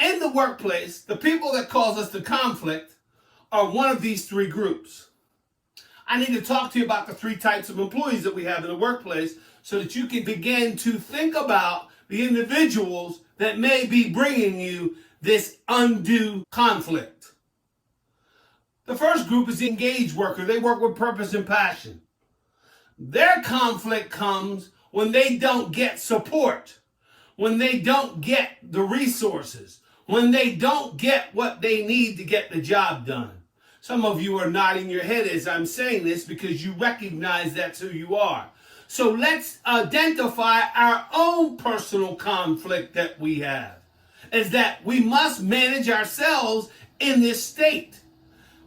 In the workplace, the people that cause us the conflict are one of these three groups. I need to talk to you about the three types of employees that we have in the workplace so that you can begin to think about the individuals that may be bringing you this undue conflict. The first group is the engaged worker. They work with purpose and passion. Their conflict comes when they don't get support, when they don't get the resources, when they don't get what they need to get the job done. Some of you are nodding your head as I'm saying this because you recognize that's who you are. So let's identify our own personal conflict that we have. Is that we must manage ourselves in this state.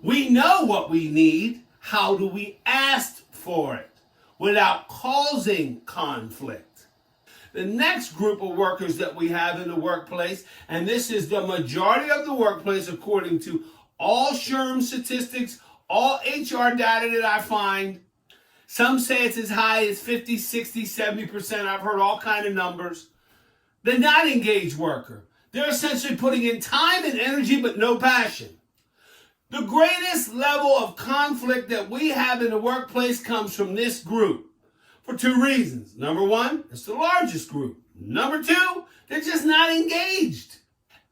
We know what we need. How do we ask for it without causing conflict? The next group of workers that we have in the workplace, and this is the majority of the workplace according to all SHRM statistics, all HR data that I find. Some say it's as high as 50, 60, 70%. I've heard all kinds of numbers. The not engaged worker. They're essentially putting in time and energy but no passion. The greatest level of conflict that we have in the workplace comes from this group for two reasons. Number one, it's the largest group. Number two, they're just not engaged.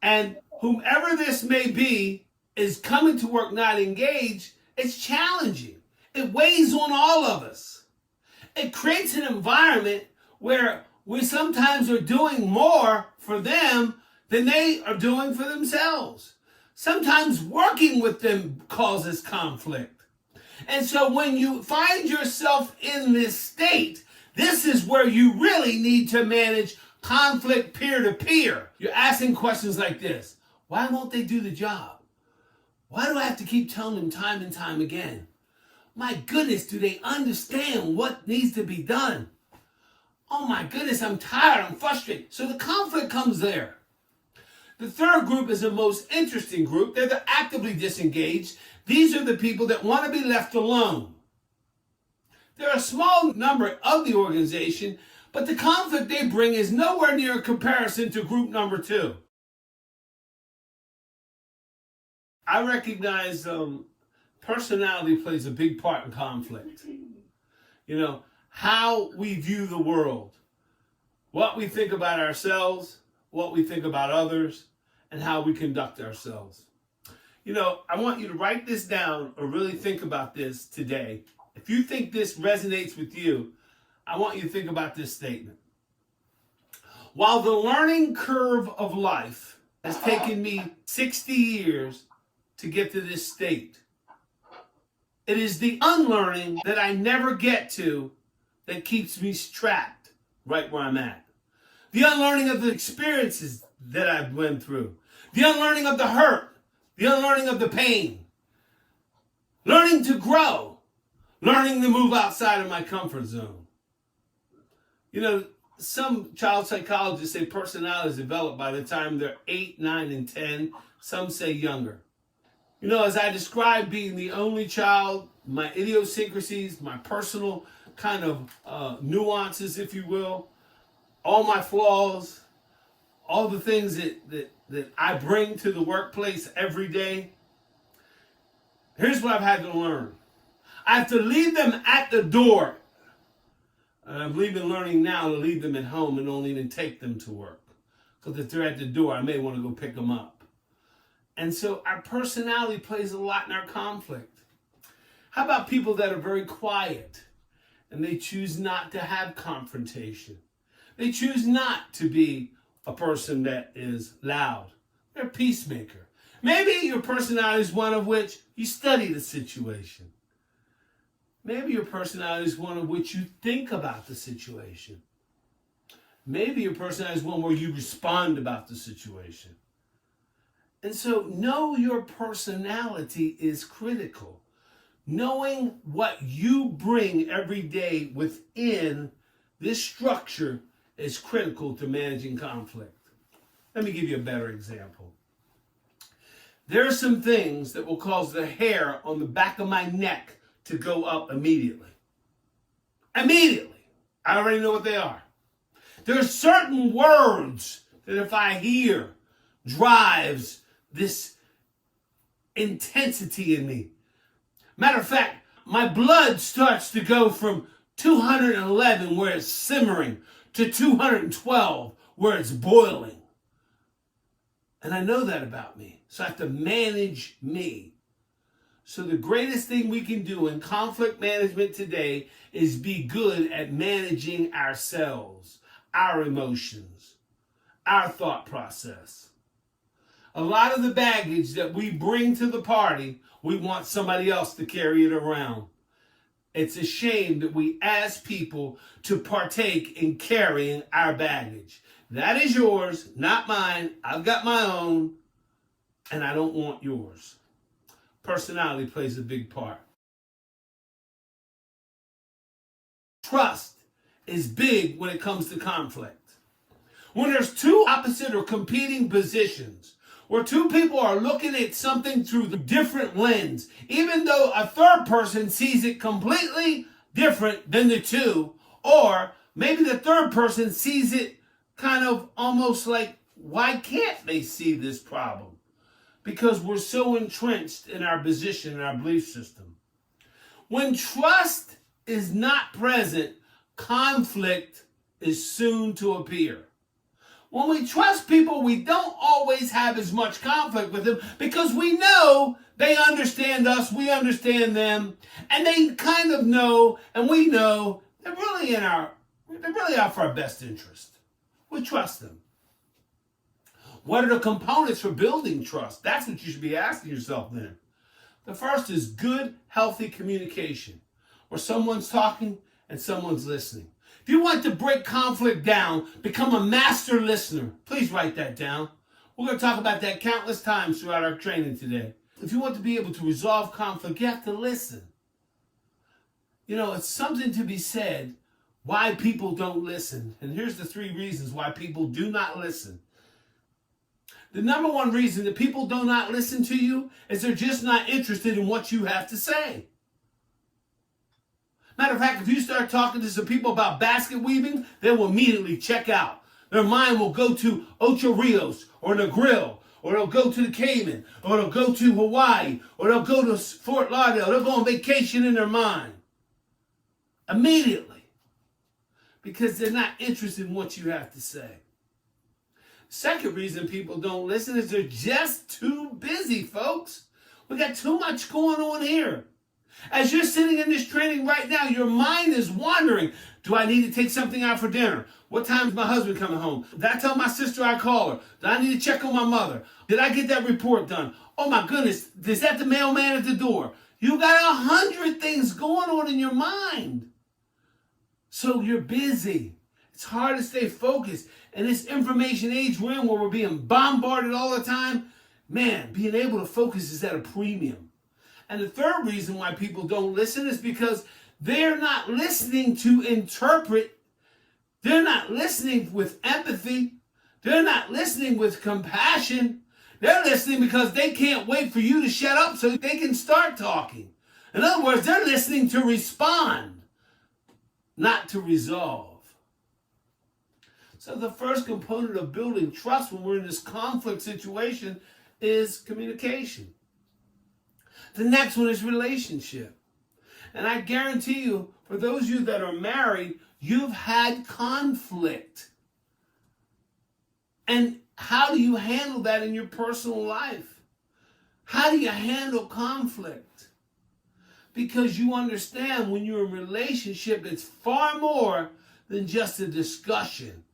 And whomever this may be is coming to work not engaged, it's challenging. It weighs on all of us. It creates an environment where we sometimes are doing more for them than they are doing for themselves. Sometimes working with them causes conflict. And so when you find yourself in this state, this is where you really need to manage conflict peer to peer. You're asking questions like this. Why won't they do the job? Why do I have to keep telling them time and time again? My goodness, do they understand what needs to be done? Oh my goodness, I'm tired, I'm frustrated. So the conflict comes there. The third group is the most interesting group. They're the actively disengaged. These are the people that want to be left alone. They're a small number of the organization, but the conflict they bring is nowhere near in comparison to group number two. I recognize personality plays a big part in conflict. You know, how we view the world, what we think about ourselves, what we think about others, and how we conduct ourselves. You know, I want you to write this down or really think about this today. If you think this resonates with you, I want you to think about this statement. While the learning curve of life has taken me 60 years to get to this state, it is the unlearning that I never get to that keeps me trapped right where I'm at. The unlearning of the experiences that I've went through. The unlearning of the hurt. The unlearning of the pain. Learning to grow. Learning to move outside of my comfort zone. You know, some child psychologists say personality is developed by the time they're 8, 9, and 10. Some say younger. You know, as I described being the only child, my idiosyncrasies, my personal kind of nuances, if you will, all my flaws, all the things that I bring to the workplace every day, here's what I've had to learn. I have to leave them at the door. And I'm learning now to leave them at home and don't even take them to work. Because if they're at the door, I may want to go pick them up. And so our personality plays a lot in our conflict. How about people that are very quiet and they choose not to have confrontation? They choose not to be a person that is loud. They're a peacemaker. Maybe your personality is one of which you study the situation. Maybe your personality is one of which you think about the situation. Maybe your personality is one where you respond about the situation. And so know your personality is critical. Knowing what you bring every day within this structure is critical to managing conflict. Let me give you a better example. There are some things that will cause the hair on the back of my neck to go up immediately. Immediately. I already know what they are. There are certain words that if I hear drives this intensity in me. Matter of fact, my blood starts to go from 211 where it's simmering to 212 where it's boiling. And I know that about me. So I have to manage me. So the greatest thing we can do in conflict management today is be good at managing ourselves, our emotions, our thought process. A lot of the baggage that we bring to the party, we want somebody else to carry it around. It's a shame that we ask people to partake in carrying our baggage. That is yours, not mine. I've got my own, and I don't want yours. Personality plays a big part. Trust is big when it comes to conflict. When there's two opposite or competing positions, where two people are looking at something through the different lens, even though a third person sees it completely different than the two, or maybe the third person sees it kind of almost like, why can't they see this problem? Because we're so entrenched in our position, in our belief system. When trust is not present, conflict is soon to appear. When we trust people, we don't always have as much conflict with them because we know they understand us, we understand them, and they kind of know, and we know they're really out for our best interest. We trust them. What are the components for building trust? That's what you should be asking yourself then. The first is good, healthy communication, where someone's talking and someone's listening. If you want to break conflict down, become a master listener. Please write that down. We're going to talk about that countless times throughout our training today. If you want to be able to resolve conflict, you have to listen. You know, it's something to be said why people don't listen. And here's the 3 reasons why people do not listen. The number 1 reason that people do not listen to you is they're just not interested in what you have to say. Matter of fact, if you start talking to some people about basket weaving, they will immediately check out. Their mind will go to Ocho Rios or the Grill, or they'll go to the Cayman, or they'll go to Hawaii, or they'll go to Fort Lauderdale. They'll go on vacation in their mind. Immediately. Because they're not interested in what you have to say. Second reason people don't listen is they're just too busy, folks. We got too much going on here. As you're sitting in this training right now, your mind is wandering. Do I need to take something out for dinner? What time is my husband coming home? Did I tell my sister I call her? Did I need to check on my mother? Did I get that report done? Oh my goodness, is that the mailman at the door? You got 100 things going on in your mind. So you're busy. It's hard to stay focused. In this information age we're in, where we're being bombarded all the time, man, being able to focus is at a premium. And the third reason why people don't listen is because they're not listening to interpret. They're not listening with empathy. They're not listening with compassion. They're listening because they can't wait for you to shut up so they can start talking. In other words, they're listening to respond, not to resolve. So the first component of building trust when we're in this conflict situation is communication. The next one is relationship. And I guarantee you, for those of you that are married, you've had conflict. And how do you handle that in your personal life? How do you handle conflict? Because you understand when you're in a relationship, it's far more than just a discussion.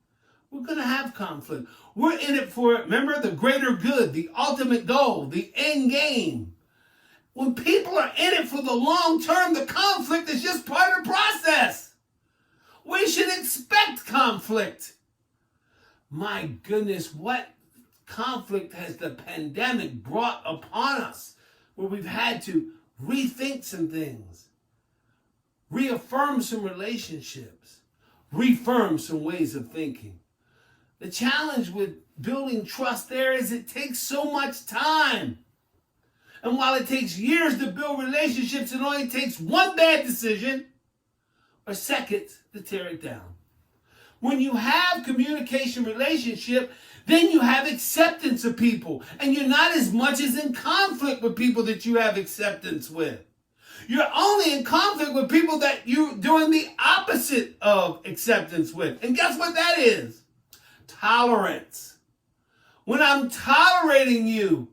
We're going to have conflict. We're in it for, remember, the greater good, the ultimate goal, the end game. When people are in it for the long term, the conflict is just part of the process. We should expect conflict. My goodness, what conflict has the pandemic brought upon us, where we've had to rethink some things, reaffirm some relationships, reaffirm some ways of thinking. The challenge with building trust there is it takes so much time. And while it takes years to build relationships, it only takes one bad decision or seconds to tear it down. When you have communication relationship, then you have acceptance of people. And you're not as much as in conflict with people that you have acceptance with. You're only in conflict with people that you're doing the opposite of acceptance with. And guess what that is? Tolerance. When I'm tolerating you,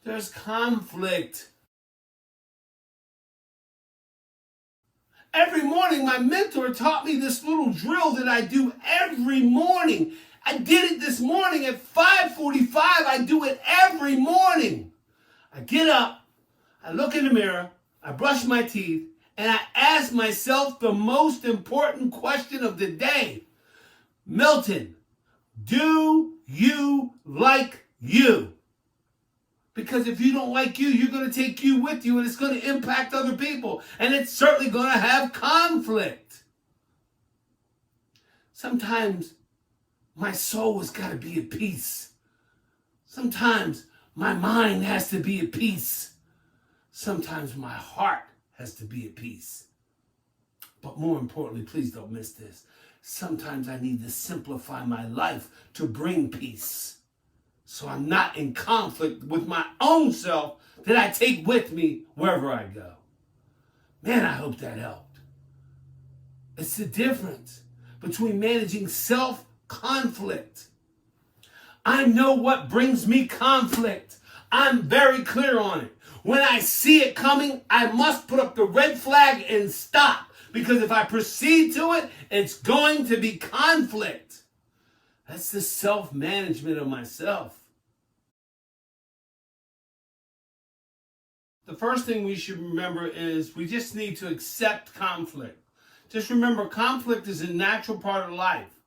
there's conflict. Every morning, my mentor taught me this little drill that I do every morning. I did it this morning at 5:45. I do it every morning. I get up, I look in the mirror, I brush my teeth, and I ask myself the most important question of the day. Milton, do you like you? Because if you don't like you, you're going to take you with you, and it's going to impact other people. And it's certainly going to have conflict. Sometimes my soul has got to be at peace. Sometimes my mind has to be at peace. Sometimes my heart has to be at peace. But more importantly, please don't miss this. Sometimes I need to simplify my life to bring peace. So I'm not in conflict with my own self that I take with me wherever I go. Man, I hope that helped. It's the difference between managing self-conflict. I know what brings me conflict. I'm very clear on it. When I see it coming, I must put up the red flag and stop. Because if I proceed to it, it's going to be conflict. That's the self-management of myself. The first thing we should remember is we just need to accept conflict. Just remember, conflict is a natural part of life.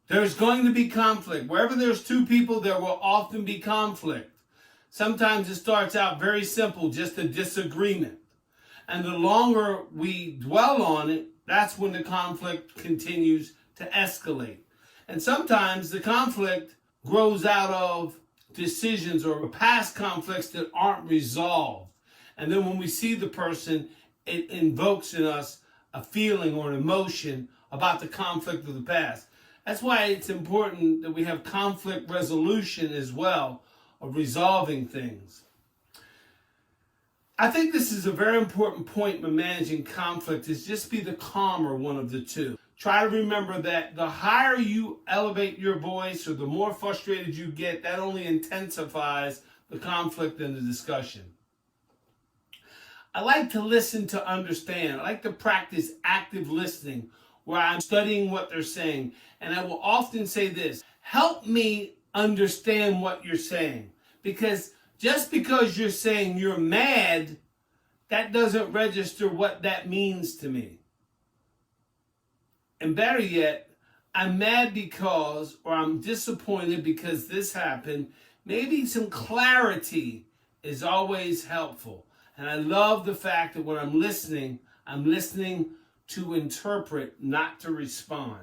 There's going to be conflict. Wherever there's two people, there will often be conflict. Sometimes it starts out very simple, just a disagreement. And the longer we dwell on it, that's when the conflict continues to escalate. And sometimes the conflict grows out of decisions or past conflicts that aren't resolved. And then when we see the person, it invokes in us a feeling or an emotion about the conflict of the past. That's why it's important that we have conflict resolution as well, of resolving things. I think this is a very important point when managing conflict, is just be the calmer one of the two. Try to remember that the higher you elevate your voice or the more frustrated you get, that only intensifies the conflict and the discussion. I like to listen to understand. I like to practice active listening where I'm studying what they're saying. And I will often say this: help me understand what you're saying. Because just because you're saying you're mad, that doesn't register what that means to me. And better yet, I'm mad because, or I'm disappointed because this happened. Maybe some clarity is always helpful. And I love the fact that when I'm listening to interpret, not to respond.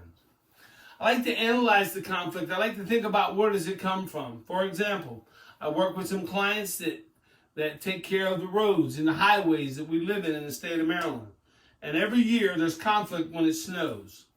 I like to analyze the conflict. I like to think about where does it come from. For example, I work with some clients that take care of the roads and the highways that we live in the state of Maryland. And every year there's conflict when it snows.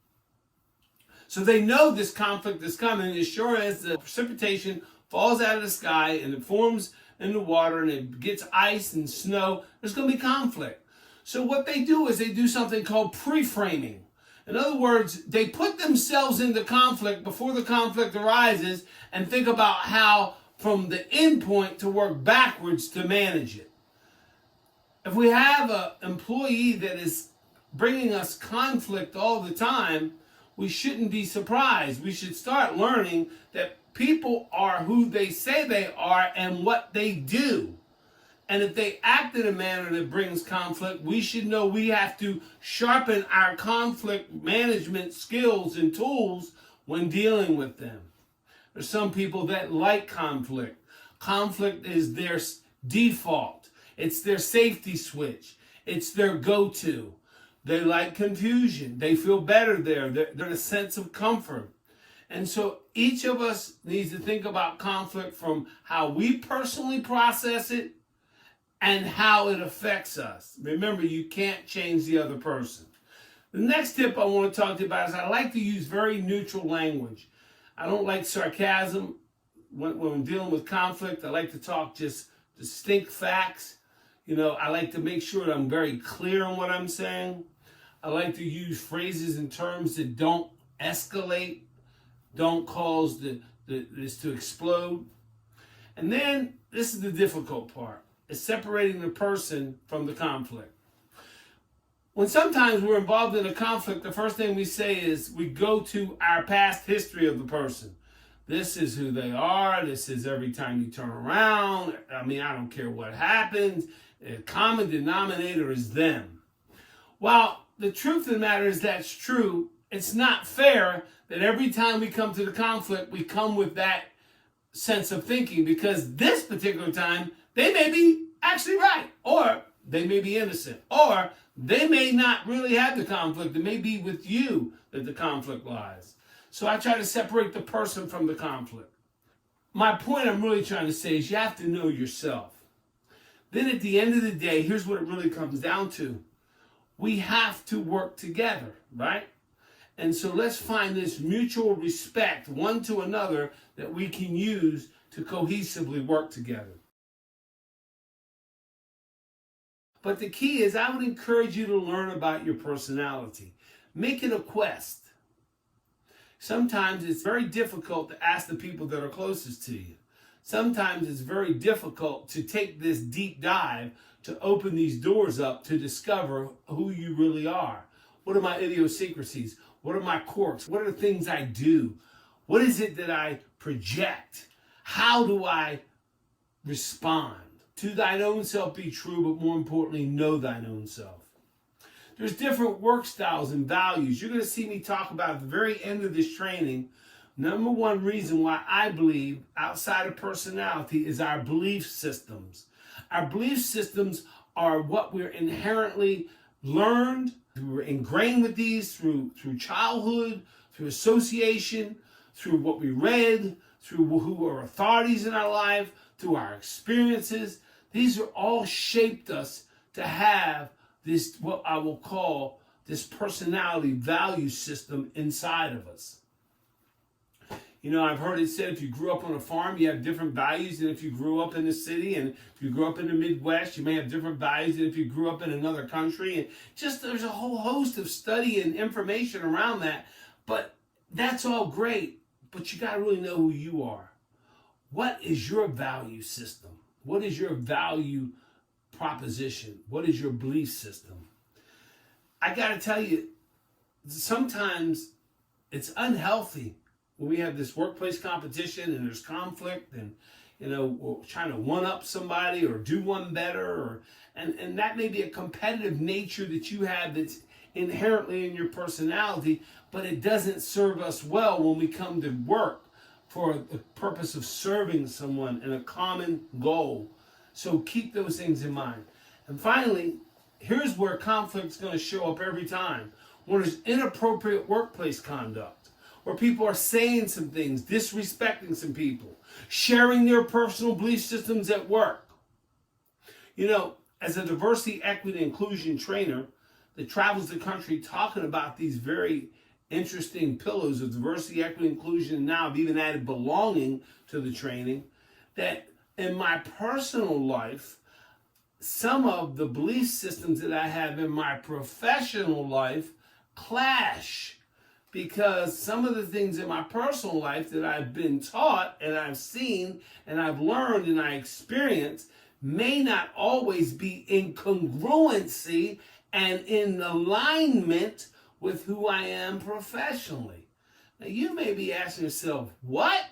So they know this conflict is coming as sure as the precipitation falls out of the sky and it forms in the water and it gets ice and snow, there's going to be conflict. So what they do is they do something called pre-framing. In other words, they put themselves into conflict before the conflict arises and think about how from the end point to work backwards to manage it. If we have an employee that is bringing us conflict all the time, we shouldn't be surprised. We should start learning that people are who they say they are and what they do. And if they act in a manner that brings conflict, we should know we have to sharpen our conflict management skills and tools when dealing with them. There's some people that like conflict. Conflict is their default. It's their safety switch. It's their go-to. They like confusion. They feel better there. They're in a sense of comfort. And so each of us needs to think about conflict from how we personally process it and how it affects us. Remember, you can't change the other person. The next tip I want to talk to you about is I like to use very neutral language. I don't like sarcasm when I'm dealing with conflict. I like to talk just distinct facts. I like to make sure that I'm very clear on what I'm saying. I like to use phrases and terms that don't escalate, don't cause this to explode. And then, this is the difficult part, is separating the person from the conflict. When sometimes we're involved in a conflict, the first thing we say is we go to our past history of the person. This is who they are. This is every time you turn around. I don't care what happens. The common denominator is them. Well, the truth of the matter is that's true. It's not fair that every time we come to the conflict, we come with that sense of thinking, because this particular time, they may be actually right, or they may be innocent, or they may not really have the conflict. It may be with you that the conflict lies. So I try to separate the person from the conflict. My point I'm really trying to say is you have to know yourself. Then at the end of the day, here's what it really comes down to. We have to work together, right? And so let's find this mutual respect one to another that we can use to cohesively work together. But the key is I would encourage you to learn about your personality. Make it a quest. Sometimes it's very difficult to ask the people that are closest to you. Sometimes it's very difficult to take this deep dive to open these doors up to discover who you really are. What are my idiosyncrasies? What are my quirks? What are the things I do? What is it that I project? How do I respond? To thine own self be true, but more importantly, know thine own self. There's different work styles and values. You're going to see me talk about at the very end of this training. Number one reason why I believe outside of personality is our belief systems. Our belief systems are what we're inherently learned. We're ingrained with these through childhood, through association, through what we read, through who are authorities in our life, through our experiences. These are all shaped us to have this, what I will call this personality value system inside of us. I've heard it said if you grew up on a farm, you have different values than if you grew up in the city. And if you grew up in the Midwest, you may have different values than if you grew up in another country. And just there's a whole host of study and information around that. But that's all great. But you got to really know who you are. What is your value system? What is your value proposition? What is your belief system? I got to tell you, sometimes it's unhealthy when we have this workplace competition and there's conflict and, we're trying to one-up somebody or do one better. And that may be a competitive nature that you have that's inherently in your personality, but it doesn't serve us well when we come to work for the purpose of serving someone in a common goal. So keep those things in mind. And finally, here's where conflict's going to show up every time. When there's inappropriate workplace conduct, where people are saying some things, disrespecting some people, sharing their personal belief systems at work. As a diversity, equity, inclusion trainer that travels the country talking about these very interesting pillars of diversity, equity, inclusion, and now I've even added belonging to the training, that in my personal life, some of the belief systems that I have in my professional life clash, because some of the things in my personal life that I've been taught and I've seen and I've learned and I experienced may not always be in congruency and in alignment with who I am professionally. Now you may be asking yourself, what?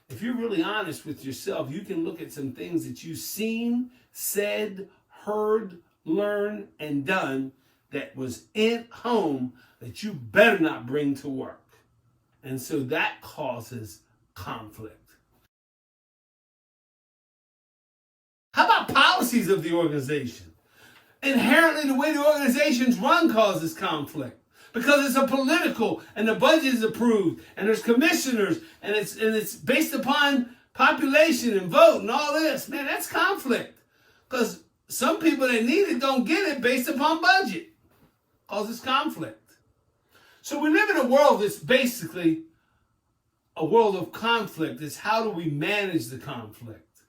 If you're really honest with yourself, you can look at some things that you've seen, said, heard, learned, and done that was in home that you better not bring to work. And so that causes conflict. How about policies of the organization? Inherently, the way the organization's run causes conflict because it's a political and the budget is approved and there's commissioners and it's based upon population and vote and all this. Man, that's conflict because some people that need it don't get it based upon budget. causes conflict. So we live in a world that's basically a world of conflict. It's how do we manage the conflict?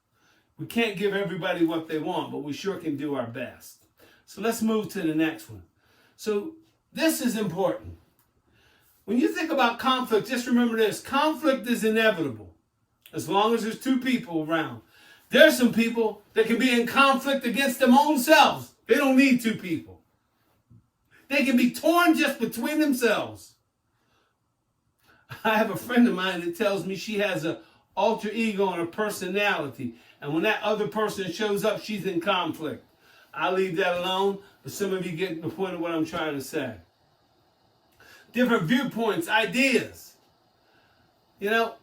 We can't give everybody what they want, but we sure can do our best. So let's move to the next one. So this is important. When you think about conflict, just remember this. Conflict is inevitable as long as there's two people around. There's some people that can be in conflict against their own selves. They don't need two people. They can be torn just between themselves. I have a friend of mine that tells me she has an alter ego and a personality. And when that other person shows up, she's in conflict. I'll leave that alone, but some of you get the point of what I'm trying to say. Different viewpoints, ideas. You know,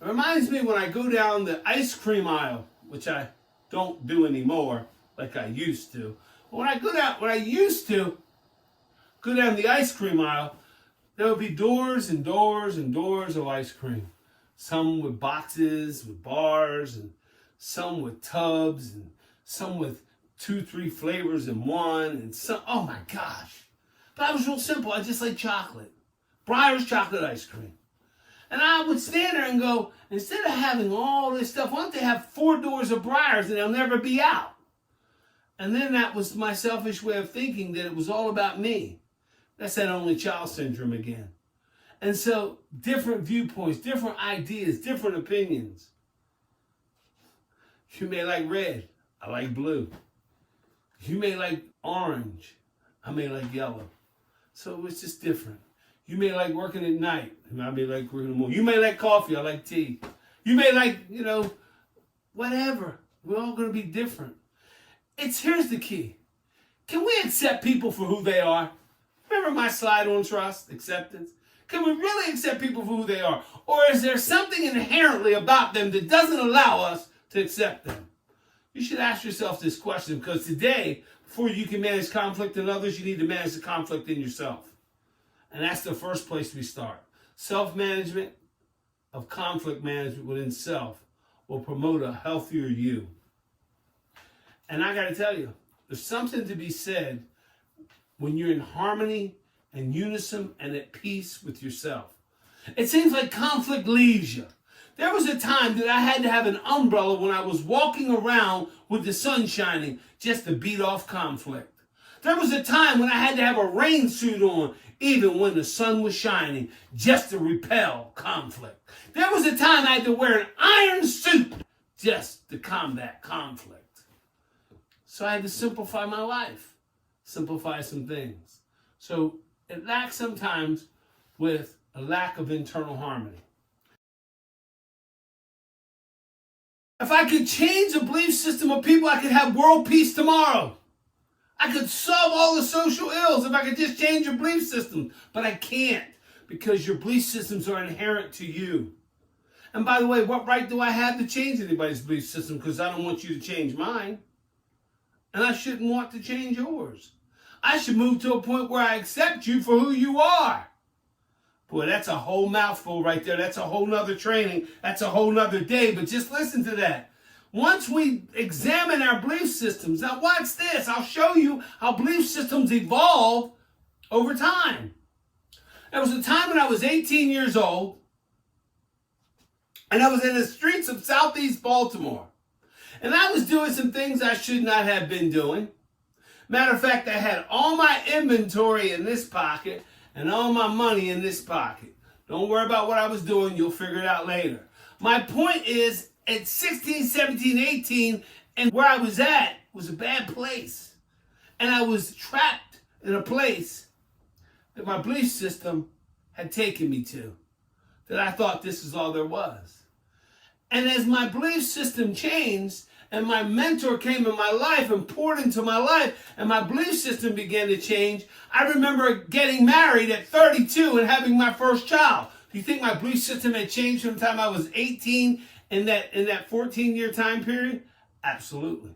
it reminds me when I go down the ice cream aisle, which I don't do anymore like I used to. But when I used to go down the ice cream aisle, there would be doors and doors and doors of ice cream. Some with boxes, with bars, and some with tubs, and some with 2-3 flavors in one, and some, oh my gosh. But I was real simple. I just like chocolate. Breyer's chocolate ice cream. And I would stand there and go, instead of having all this stuff, why don't they have 4 doors of Breyer's and they'll never be out? And then that was my selfish way of thinking, that it was all about me. That's that only child syndrome again. And so different viewpoints, different ideas, different opinions. You may like red. I like blue. You may like orange. I may like yellow. So it's just different. You may like working at night. I may like working in the morning. You may like coffee. I like tea. You may like, whatever. We're all going to be different. Here's the key. Can we accept people for who they are? Remember my slide on trust, acceptance? Can we really accept people for who they are? Or is there something inherently about them that doesn't allow us to accept them? You should ask yourself this question, because today, before you can manage conflict in others, you need to manage the conflict in yourself. And that's the first place we start. Self-management of conflict management within self will promote a healthier you. And I got to tell you, there's something to be said when you're in harmony and unison and at peace with yourself. It seems like conflict leaves you. There was a time that I had to have an umbrella when I was walking around with the sun shining just to beat off conflict. There was a time when I had to have a rain suit on even when the sun was shining just to repel conflict. There was a time I had to wear an iron suit just to combat conflict. So I had to simplify my life, simplify some things. So it lacks sometimes with a lack of internal harmony. If I could change the belief system of people, I could have world peace tomorrow. I could solve all the social ills if I could just change your belief system. But I can't, because your belief systems are inherent to you. And by the way, what right do I have to change anybody's belief system? Because I don't want you to change mine. And I shouldn't want to change yours. I should move to a point where I accept you for who you are. Boy, that's a whole mouthful right there. That's a whole nother training. That's a whole nother day. But just listen to that. Once we examine our belief systems, now watch this. I'll show you how belief systems evolve over time. There was a time when I was 18 years old, and I was in the streets of Southeast Baltimore. And I was doing some things I should not have been doing. Matter of fact, I had all my inventory in this pocket and all my money in this pocket. Don't worry about what I was doing. You'll figure it out later. My point is, at 16, 17, 18, and where I was at was a bad place. And I was trapped in a place that my belief system had taken me to, that I thought this is all there was. And as my belief system changed, and my mentor came in my life and poured into my life, and my belief system began to change, I remember getting married at 32 and having my first child. Do you think my belief system had changed from the time I was 18 in that 14-year time period? Absolutely.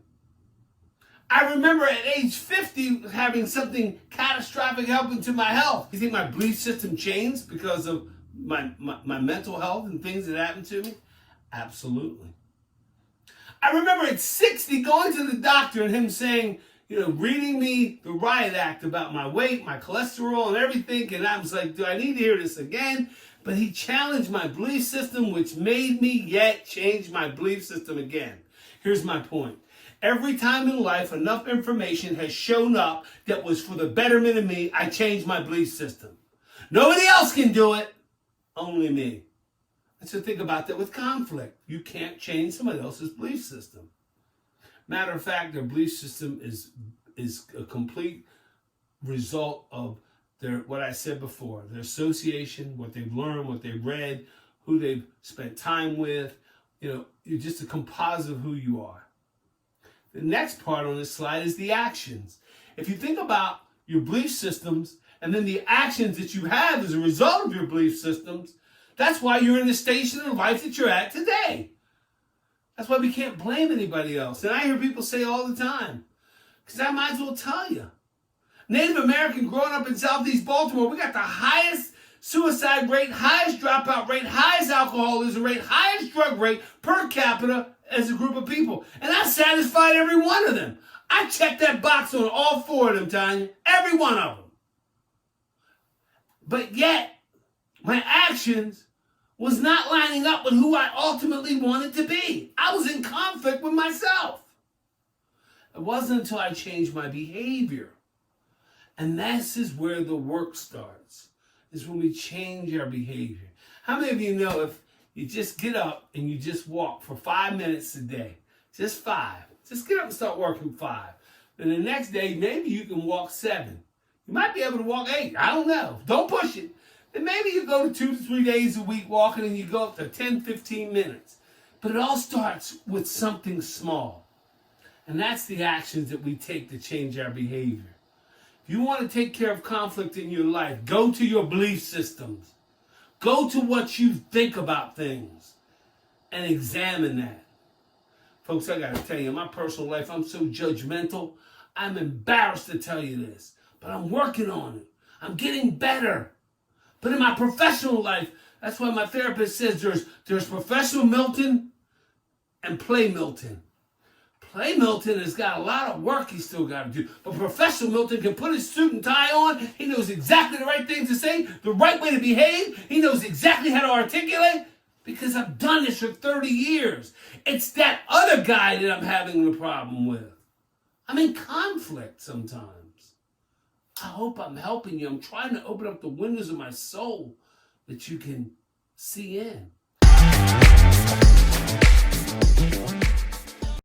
I remember at age 50 having something catastrophic happen to my health. You think my belief system changed because of my mental health and things that happened to me? Absolutely. I remember at 60 going to the doctor and him saying, reading me the riot act about my weight, my cholesterol, and everything. And I was like, do I need to hear this again? But he challenged my belief system, which made me yet change my belief system again. Here's my point. Every time in life enough information has shown up that was for the betterment of me, I changed my belief system. Nobody else can do it, only me. And so think about that with conflict. You can't change somebody else's belief system. Matter of fact, their belief system is a complete result of what I said before, their association, what they've learned, what they've read, who they've spent time with. You're just a composite of who you are. The next part on this slide is the actions. If you think about your belief systems and then the actions that you have as a result of your belief systems, that's why you're in the station in life that you're at today. That's why we can't blame anybody else. And I hear people say all the time, because I might as well tell you. Native American growing up in Southeast Baltimore, we got the highest suicide rate, highest dropout rate, highest alcoholism rate, highest drug rate per capita as a group of people. And I satisfied every one of them. I checked that box on all four of them, Tanya. Every one of them. But yet, my actions was not lining up with who I ultimately wanted to be. I was in conflict with myself. It wasn't until I changed my behavior. And this is where the work starts, is when we change our behavior. How many of you know if you just get up and you just walk for 5 minutes a day, just 5, just get up and start working 5. Then the next day, maybe you can walk 7. You might be able to walk 8. I don't know. Don't push it. Then maybe you go to 2 to 3 days a week walking and you go up to 10, 15 minutes. But it all starts with something small. And that's the actions that we take to change our behavior. If you want to take care of conflict in your life, go to your belief systems. Go to what you think about things and examine that. Folks, I got to tell you, in my personal life, I'm so judgmental. I'm embarrassed to tell you this, but I'm working on it. I'm getting better. But in my professional life, that's why my therapist says there's professional Milton and play Milton. Play Milton has got a lot of work he's still got to do. But professional Milton can put his suit and tie on. He knows exactly the right things to say, the right way to behave. He knows exactly how to articulate because I've done this for 30 years. It's that other guy that I'm having the problem with. I'm in conflict sometimes. I hope I'm helping you. I'm trying to open up the windows of my soul that you can see in.